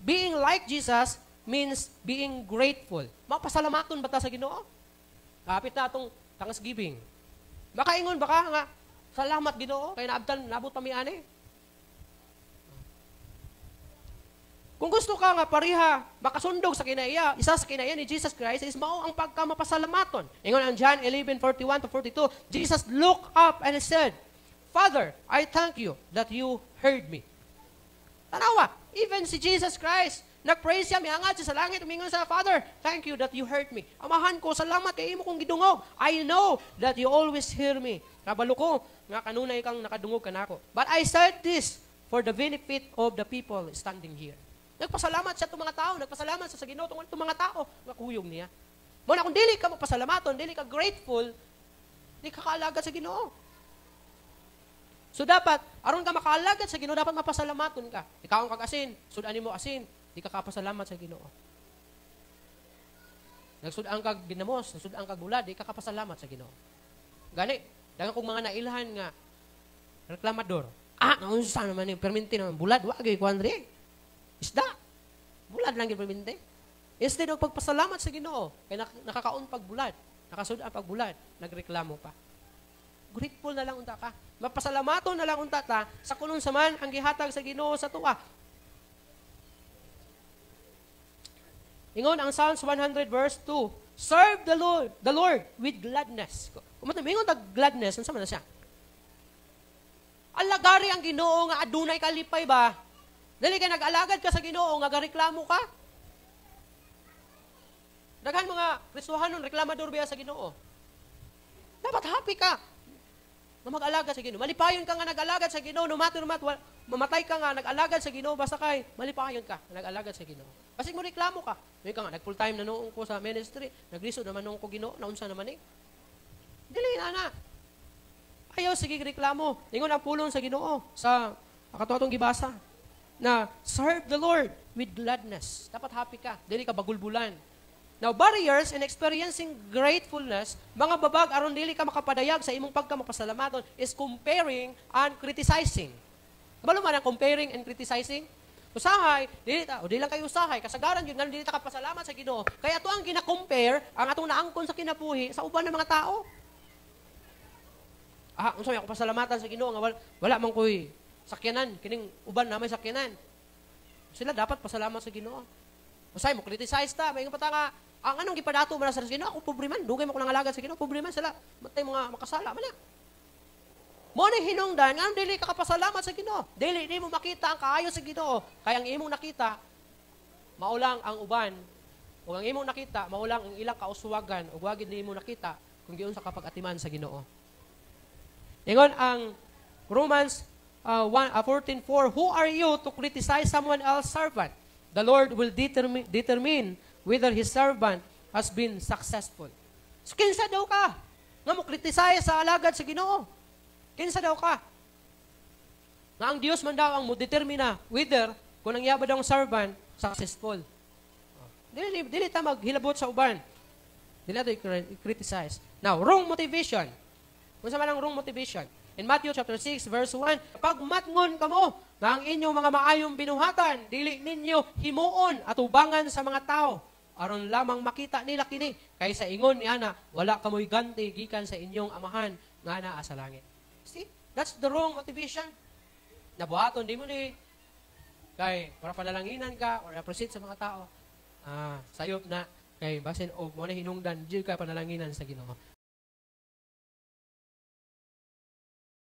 being like Jesus means being grateful. Mapasalamaton ba ta sa Ginoo? Kapit na itong Thanksgiving. Baka ingon, baka nga, salamat Ginoo, kaya naabtan, nabot pamiani. Kung gusto ka nga pariha, makasundog sa kinaiya, isa sa kinaiya ni Jesus Christ is mao ang pagkamapasalamaton. Ingon ang John 11:41-42, Jesus looked up and said, Father, I thank you that you heard me. Tanawa, even si Jesus Christ, nag-praise siya, miangat siya sa langit, umingon sa Father, thank you that you heard me. Amahan ko, salamat kay imo kong gidungog. I know that you always hear me. Kabalo ko, nga kanunay kang nakadungog ka nako. But I said this for the benefit of the people standing here. Nagpasalamat siya itong mga tao, nagpasalamat siya sa Ginoo itong mga tao, nga kuyog niya. Muna kung dili ka magpasalamaton, dili ka grateful, di ka kaalagat sa Ginoo. So dapat, aron ka makaalagad sa Ginoo, dapat mapasalamaton ka. Ikaw ang kag-asin, sudanin mo asin, di ka kapasalamat sa Ginoo. Nagsudang kag ginamos, nagsudang kag bulad, di ka kapasalamat sa Ginoo. Gani, dagan kong mga nailhan nga, reklamador. Naunsa naman yung perminti naman, bulad, wag yung kuandri. Isda, bulad lang yung perminti. Instead of pagpasalamat sa Ginoo, kaya nakakaon pag bulad, nakasudang pag bulad, nagreklamo pa. Grateful na lang unta ka. Mapasalamaton na lang unta ta sa kunong saman ang gihatag sa Ginoo sa tuwa. Ingon ang Psalms 100 verse 2. Serve the Lord with gladness. Kung ingon tag gladness, unsa man na siya? Alagari ang Ginoo nga adunay kalipay ba? Dali ka nag-alagad ka sa Ginoo nga gareklamo ka? Daghan mga Kristohanon reklamador biya sa Ginoo. Dapat happy ka. Na mag-alagad sa Ginoo. Malipayon ka nga nag-alagad sa Ginoo, no matter what, mamatay ka nga nag-alagad sa Ginoo, basta kay malipayon ka nag-alagad sa Ginoo. Basig mo reklamo ka. May ka nga nag-full time na noong ko sa ministry, naglisod naman noong ko Ginoo, naunsa naman eh. Dili na. Ayaw sige reklamo. Ingon ang pulong sa Ginoo sa akatuatong gibasa na serve the Lord with gladness. Dapat happy ka. Dili ka bagulbulan. Now, barriers in experiencing gratefulness, mga babag aron dili ka makapadayag sa imong pagkamapasalamaton is comparing and criticizing. Kabalo man ang comparing and criticizing? Usahay, dili lang kayo usahay, kasagaran yun, dili ta kapasalamat sa Ginoo. Kaya to ang gina-compare, ang atong naangkon sa kinabuhi sa uban ng mga tao. Unsa ako pasalamatan sa Ginoo nga wala man koy sakyanan, kining uban na may sakyanan. Sila dapat pasalamat sa Ginoo. Usahay mo criticize ta, may pata nga ang anong gipadato man sa Ginoo, ako pobre man, dugay mo ko nangalagan sa Ginoo, pobre man sila. Matay mga makasala man na. Mo ni hinungdan, nga dili ka kapasalamat sa Ginoo. Dili mo makita ang kaayo sa Ginoo. Kaya ang imong nakita maulang ang uban. O ang imong nakita maulang ang ilang kauswagan ug wa gid nimo nakita kung giun sa kapag-atiman sa Ginoo. Ingon ang Romans 14:4, who are you to criticize someone else's servant? The Lord will determine whether his servant has been successful. So, kinsa daw ka? Nga mo criticize sa alagad sa Ginoo. Kinsa daw ka? Nga ang Dios man daw ang mo determina whether kung ang yaba daw ang servant successful. Dili ta maghilabot sa uban. Dili ta i-criticize. Now, wrong motivation. Kung sa man ang wrong motivation? In Matthew chapter 6 verse 1, pag matngon kamo nga ang inyong mga maayong binuhatan, dili ninyo himuon at ubangan sa mga tao, aron lamang makita nila kini, kaysa ingon ni ana, wala kamoy ganti gikan sa inyong amahan nga naa sa langit. See? That's the wrong motivation. Nabuhaton di mo ni kay para panalanginan ka or appreciate sa mga tao. Sayop na kay basin og mo na hinungdan di ka panalanginan sa Ginoo.